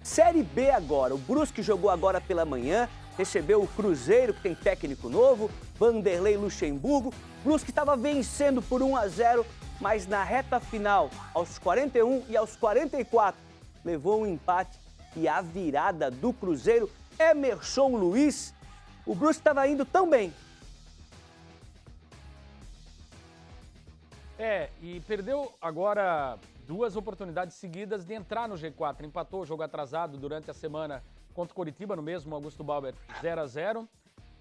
Série B agora. O Brusque jogou agora pela manhã, recebeu o Cruzeiro, que tem técnico novo, Vanderlei Luxemburgo. O Brusque estava vencendo por 1-0, mas na reta final, aos 41 e aos 44, levou um empate e a virada do Cruzeiro. Emerson Luiz, o Brusque estava indo tão bem. E perdeu agora 2 oportunidades seguidas de entrar no G4. Empatou o jogo atrasado durante a semana contra o Coritiba, no mesmo Augusto Bauer, 0-0.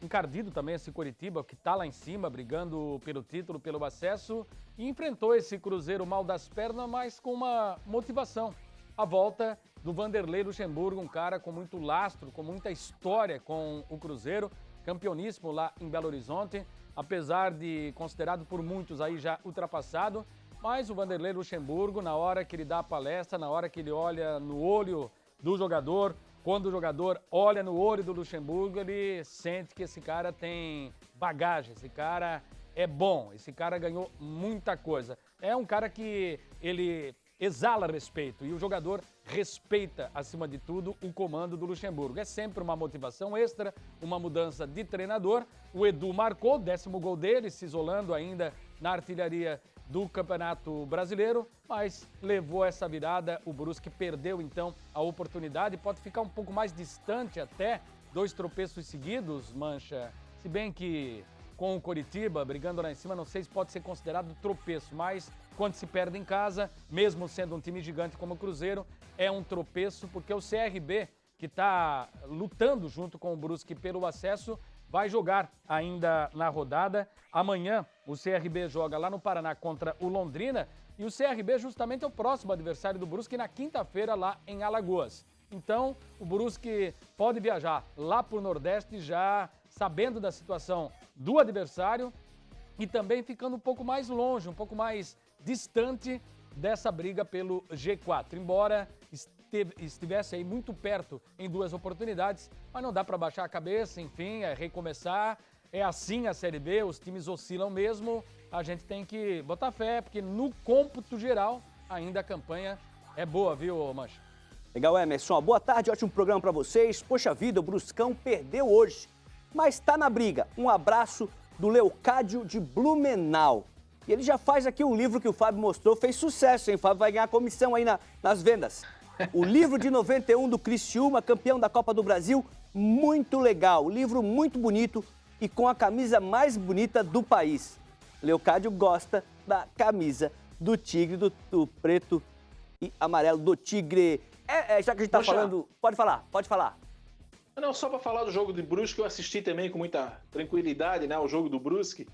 Encardido também esse Coritiba, que está lá em cima, brigando pelo título, pelo acesso. E enfrentou esse Cruzeiro mal das pernas, mas com uma motivação. A volta do Vanderlei Luxemburgo, um cara com muito lastro, com muita história com o Cruzeiro, campeoníssimo lá em Belo Horizonte, apesar de considerado por muitos aí já ultrapassado, mas o Vanderlei Luxemburgo, na hora que ele dá a palestra, na hora que ele olha no olho do jogador, quando o jogador olha no olho do Luxemburgo, ele sente que esse cara tem bagagem, esse cara é bom, esse cara ganhou muita coisa. É um cara que ele exala respeito e o jogador respeita, acima de tudo, o comando do Luxemburgo. É sempre uma motivação extra, uma mudança de treinador. O Edu marcou o 10º gol dele, se isolando ainda na artilharia do Campeonato Brasileiro, mas levou essa virada. O Brusque perdeu, então, a oportunidade. Pode ficar um pouco mais distante até, 2 tropeços seguidos, Mancha. Se bem que com o Coritiba brigando lá em cima, não sei se pode ser considerado tropeço, mas quando se perde em casa, mesmo sendo um time gigante como o Cruzeiro, é um tropeço, porque o CRB, que está lutando junto com o Brusque pelo acesso, vai jogar ainda na rodada. Amanhã o CRB joga lá no Paraná contra o Londrina e o CRB justamente é o próximo adversário do Brusque na quinta-feira lá em Alagoas. Então o Brusque pode viajar lá para o Nordeste já sabendo da situação do adversário e também ficando um pouco mais longe, um pouco mais distante dessa briga pelo G4. Embora estivesse aí muito perto em 2 oportunidades, mas não dá para baixar a cabeça, enfim, é recomeçar. É assim a Série B, os times oscilam mesmo, a gente tem que botar fé, porque no cômputo geral ainda a campanha é boa, viu, Mancha? Legal, Emerson. Boa tarde, ótimo programa para vocês. Poxa vida, o Bruscão perdeu hoje, mas está na briga. Um abraço do Leocádio de Blumenau. E ele já faz aqui um livro que o Fábio mostrou, fez sucesso, hein? O Fábio vai ganhar comissão aí nas vendas. O livro de 91 do Criciúma, campeão da Copa do Brasil, muito legal. Livro muito bonito e com a camisa mais bonita do país. Leocádio gosta da camisa do Tigre, do preto e amarelo do Tigre. Já que a gente tá falando... Pode falar. Não, só para falar do jogo do Brusque, eu assisti também com muita tranquilidade, né, o jogo do Brusque.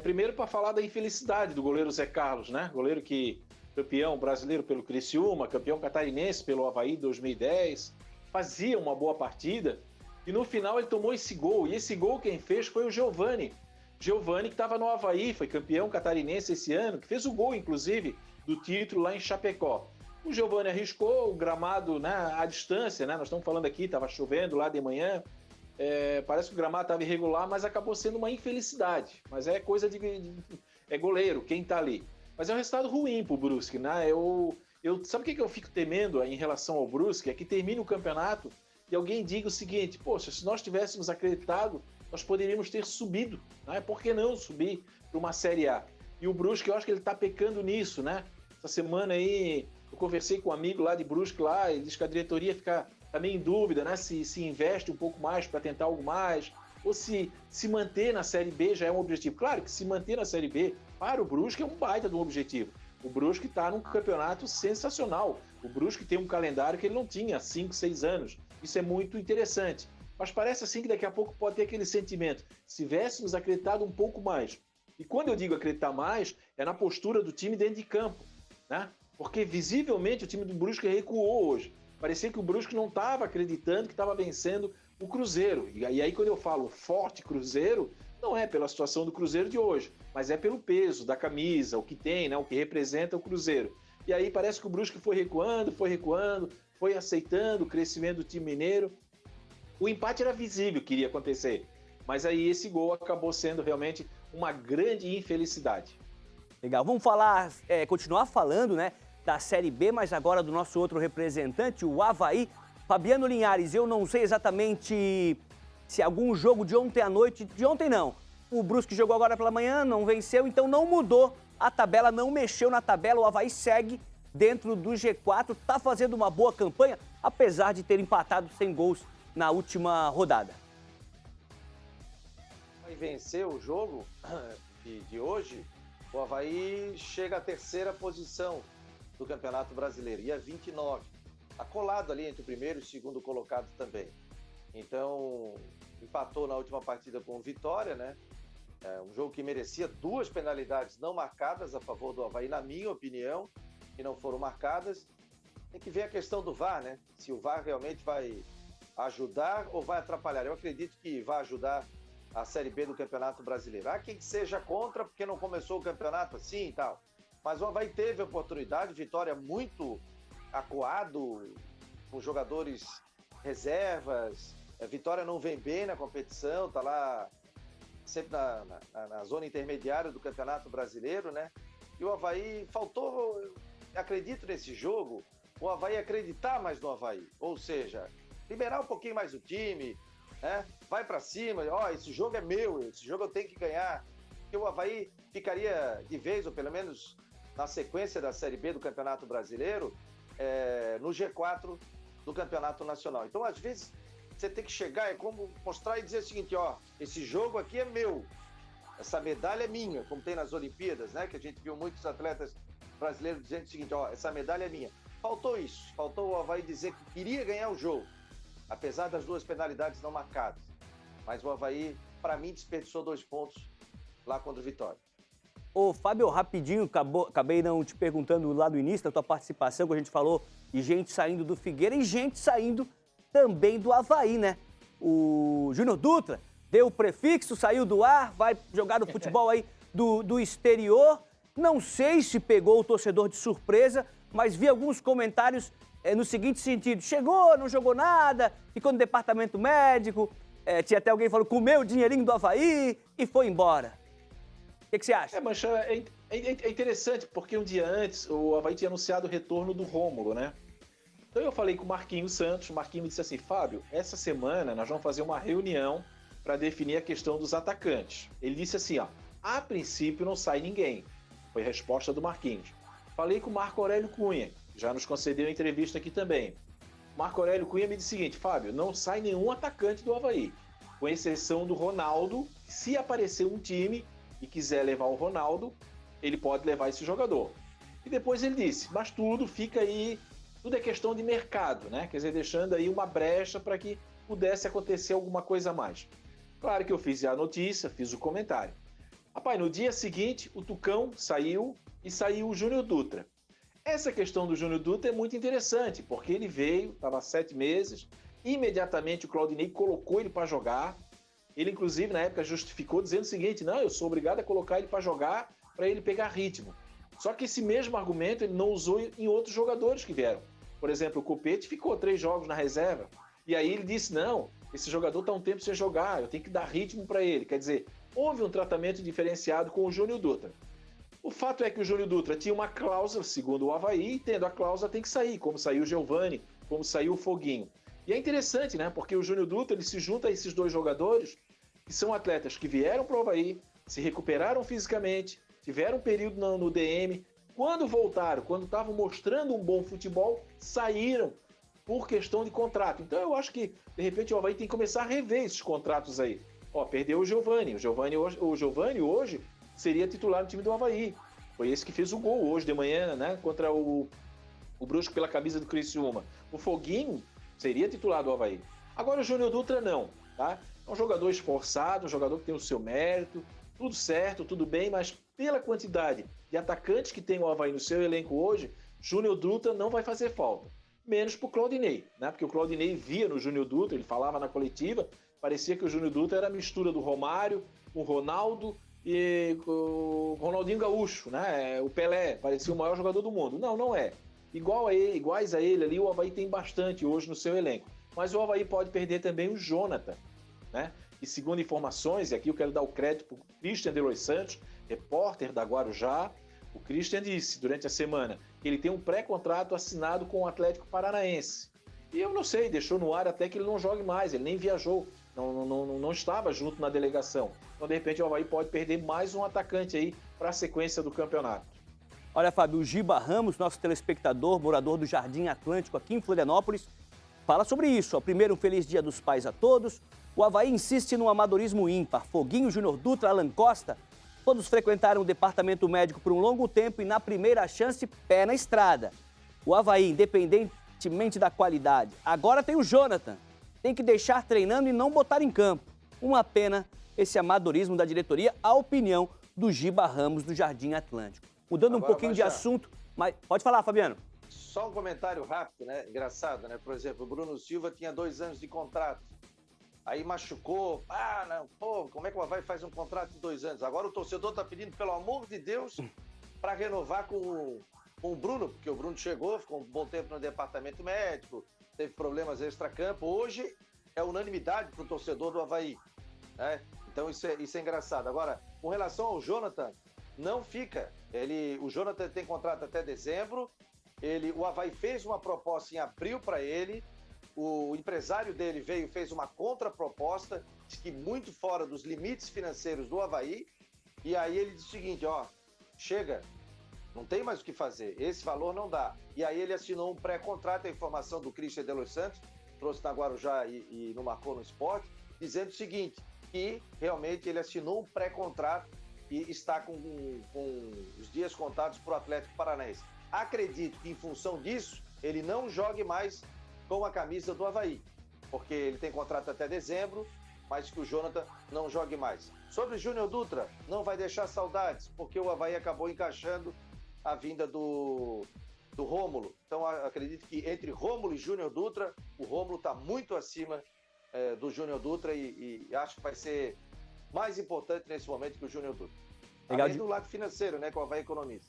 Primeiro para falar da infelicidade do goleiro Zé Carlos, né? Goleiro que campeão brasileiro pelo Criciúma, campeão catarinense pelo Avaí 2010, fazia uma boa partida e no final ele tomou esse gol. E esse gol quem fez foi o Giovani. Giovani que estava no Avaí, foi campeão catarinense esse ano, que fez o gol, inclusive, do título lá em Chapecó. O Giovani arriscou o gramado, né, à distância, né? Nós estamos falando aqui, estava chovendo lá de manhã. Parece que o gramado estava irregular, mas acabou sendo uma infelicidade. Mas é coisa é goleiro, quem está ali. Mas é um resultado ruim para o Brusque, né? Sabe o que eu fico temendo em relação ao Brusque? É que termine o campeonato e alguém diga o seguinte: poxa, se nós tivéssemos acreditado, nós poderíamos ter subido, né? Por que não subir para uma Série A? E o Brusque, eu acho que ele está pecando nisso, né? Essa semana aí, eu conversei com um amigo lá de Brusque, lá, ele diz que a diretoria fica também em dúvida, né? Se investe um pouco mais para tentar algo mais, ou se manter na Série B já é um objetivo. Claro que se manter na Série B para o Brusque é um baita de um objetivo. O Brusque está num campeonato sensacional. O Brusque tem um calendário que ele não tinha há 5, 6 anos. Isso é muito interessante. Mas parece assim que daqui a pouco pode ter aquele sentimento. Se tivéssemos acreditado um pouco mais. E quando eu digo acreditar mais, é na postura do time dentro de campo, né? Porque visivelmente o time do Brusque recuou hoje. Parecia que o Brusque não estava acreditando que estava vencendo o Cruzeiro. E aí quando eu falo forte Cruzeiro, não é pela situação do Cruzeiro de hoje, mas é pelo peso da camisa, o que tem, né, o que representa o Cruzeiro. E aí parece que o Brusque foi recuando, foi aceitando o crescimento do time mineiro. O empate era visível que iria acontecer, mas aí esse gol acabou sendo realmente uma grande infelicidade. Legal, vamos continuar falando, né, da Série B, mas agora do nosso outro representante, o Avaí. Fabiano Linhares, eu não sei exatamente se algum jogo de ontem à noite, de ontem não, o Brusque jogou agora pela manhã, não venceu, então não mudou a tabela, não mexeu na tabela, o Avaí segue dentro do G4, tá fazendo uma boa campanha, apesar de ter empatado sem gols na última rodada. Vai vencer o jogo de hoje, o Avaí chega à terceira posição do Campeonato Brasileiro, e é 29. Está colado ali entre o primeiro e o segundo colocado também. Então, empatou na última partida com o Vitória, né? Um jogo que merecia 2 penalidades não marcadas a favor do Avaí, na minha opinião, que não foram marcadas. Tem que ver a questão do VAR, né? Se o VAR realmente vai ajudar ou vai atrapalhar. Eu acredito que vai ajudar a Série B do Campeonato Brasileiro. Há quem seja contra porque não começou o campeonato assim e tal. Mas o Avaí teve a oportunidade, Vitória muito acuado, com jogadores reservas. Vitória não vem bem na competição, tá lá sempre na zona intermediária do Campeonato Brasileiro, né? E o Avaí faltou, acredito nesse jogo, o Avaí acreditar mais no Avaí, ou seja, liberar um pouquinho mais o time, né? Vai para cima, esse jogo é meu, esse jogo eu tenho que ganhar, porque o Avaí ficaria de vez, ou pelo menos na sequência da Série B do Campeonato Brasileiro, no G4 do Campeonato Nacional. Então, às vezes, você tem que chegar, é como mostrar e dizer o seguinte, esse jogo aqui é meu, essa medalha é minha, como tem nas Olimpíadas, né? Que a gente viu muitos atletas brasileiros dizendo o seguinte, essa medalha é minha. Faltou isso, faltou o Avaí dizer que queria ganhar o jogo, apesar das 2 penalidades não marcadas. Mas o Avaí, para mim, desperdiçou 2 pontos lá contra o Vitória. Ô, Fábio, rapidinho, acabei não te perguntando lá do início da tua participação, que a gente falou de gente saindo do Figueira e gente saindo também do Avaí, né? O Júnior Dutra deu o prefixo, saiu do ar, vai jogar no futebol aí do exterior. Não sei se pegou o torcedor de surpresa, mas vi alguns comentários no seguinte sentido: chegou, não jogou nada, ficou no departamento médico, tinha até alguém que falou, comeu o dinheirinho do Avaí e foi embora. O que você acha? Mancha, é interessante, porque um dia antes o Avaí tinha anunciado o retorno do Rômulo, né? Então eu falei com o Marquinhos Santos, o Marquinhos me disse assim, Fábio, essa semana nós vamos fazer uma reunião para definir a questão dos atacantes. Ele disse assim, a princípio não sai ninguém. Foi a resposta do Marquinhos. Falei com o Marco Aurélio Cunha, já nos concedeu a entrevista aqui também. Marco Aurélio Cunha me disse o seguinte, Fábio, não sai nenhum atacante do Avaí, com exceção do Ronaldo. Se aparecer um time e quiser levar o Ronaldo, ele pode levar esse jogador. E depois ele disse, mas tudo fica aí, tudo é questão de mercado, né? Quer dizer, deixando aí uma brecha para que pudesse acontecer alguma coisa a mais. Claro que eu fiz a notícia, fiz o comentário. Rapaz, no dia seguinte, o Tucão saiu e saiu o Júnior Dutra. Essa questão do Júnior Dutra é muito interessante, porque ele veio, estava há 7 meses, imediatamente o Claudinei colocou ele para jogar. Ele, inclusive, na época justificou dizendo o seguinte, não, eu sou obrigado a colocar ele para jogar para ele pegar ritmo. Só que esse mesmo argumento ele não usou em outros jogadores que vieram. Por exemplo, o Copete ficou 3 jogos na reserva. E aí ele disse, não, esse jogador está um tempo sem jogar, eu tenho que dar ritmo para ele. Quer dizer, houve um tratamento diferenciado com o Júnior Dutra. O fato é que o Júnior Dutra tinha uma cláusula, segundo o Avaí, e tendo a cláusula tem que sair, como saiu o Giovani, como saiu o Foguinho. E é interessante, né? Porque o Júnior Dutra ele se junta a esses 2 jogadores, que são atletas que vieram para o Avaí, se recuperaram fisicamente, tiveram um período no DM, quando voltaram, quando estavam mostrando um bom futebol, saíram por questão de contrato. Então eu acho que, de repente, o Avaí tem que começar a rever esses contratos aí. Perdeu o Giovani. O Giovani hoje seria titular no time do Avaí. Foi esse que fez o gol hoje de manhã, né? Contra o Brusque pela camisa do Criciúma. O Foguinho seria titular do Avaí. Agora o Júnior Dutra não, tá? É um jogador esforçado, um jogador que tem o seu mérito, tudo certo, tudo bem, mas pela quantidade de atacantes que tem o Avaí no seu elenco hoje, Júnior Dutra não vai fazer falta. Menos pro Claudinei, né? Porque o Claudinei via no Júnior Dutra, ele falava na coletiva, parecia que o Júnior Dutra era a mistura do Romário, o Ronaldo e o Ronaldinho Gaúcho, né? O Pelé, parecia o maior jogador do mundo. Não, não é. Iguais a ele ali, o Avaí tem bastante hoje no seu elenco. Mas o Avaí pode perder também o Jonathan, né? E segundo informações, e aqui eu quero dar o crédito para o Christian de Los Santos, repórter da Guarujá, o Christian disse durante a semana que ele tem um pré-contrato assinado com o Atlético Paranaense. E eu não sei, deixou no ar até que ele não jogue mais, ele nem viajou, não estava junto na delegação. Então, de repente, o Avaí pode perder mais um atacante aí para a sequência do campeonato. Olha, Fábio, o Giba Ramos, nosso telespectador, morador do Jardim Atlântico aqui em Florianópolis, fala sobre isso. Ó, primeiro, um feliz Dia dos Pais a todos. O Avaí insiste no amadorismo ímpar. Foguinho, Júnior Dutra, Alan Costa, todos frequentaram o departamento médico por um longo tempo e na primeira chance, pé na estrada. O Avaí, independentemente da qualidade, agora tem o Jonathan. Tem que deixar treinando e não botar em campo. Uma pena esse amadorismo da diretoria, a opinião do Giba Ramos do Jardim Atlântico. Mudando um pouquinho de assunto, mas pode falar, Fabiano. Só um comentário rápido, né? Engraçado, né? Por exemplo, o Bruno Silva tinha 2 anos de contrato. Aí machucou. Ah, não, pô, como é que o Avaí faz um contrato de 2 anos? Agora o torcedor tá pedindo, pelo amor de Deus, para renovar com o Bruno, porque o Bruno chegou, ficou um bom tempo no departamento médico, teve problemas extra-campo. Hoje é unanimidade pro torcedor do Avaí, né? Então isso é engraçado. Agora, com relação ao Jonathan, não fica. O Jonathan tem contrato até dezembro. O Avaí fez uma proposta em abril para ele. O empresário dele fez uma contraproposta, que muito fora dos limites financeiros do Avaí. E aí ele disse o seguinte, ó, chega, não tem mais o que fazer, esse valor não dá. E aí ele assinou um pré-contrato, a informação do Christian de Los Santos, trouxe na Guarujá e não marcou no esporte, dizendo o seguinte, que realmente ele assinou um pré-contrato e está com os dias contados para o Atlético Paranaense. Acredito que, em função disso, ele não jogue mais com a camisa do Avaí, porque ele tem contrato até dezembro, mas que o Jonathan não jogue mais. Sobre Júnior Dutra, não vai deixar saudades, porque o Avaí acabou encaixando a vinda do Rômulo. Então, acredito que entre Rômulo e Júnior Dutra, o Rômulo está muito acima do Júnior Dutra e acho que vai ser mais importante nesse momento que o Júnior Dutra. Além do lado financeiro, né, que o Avaí economiza.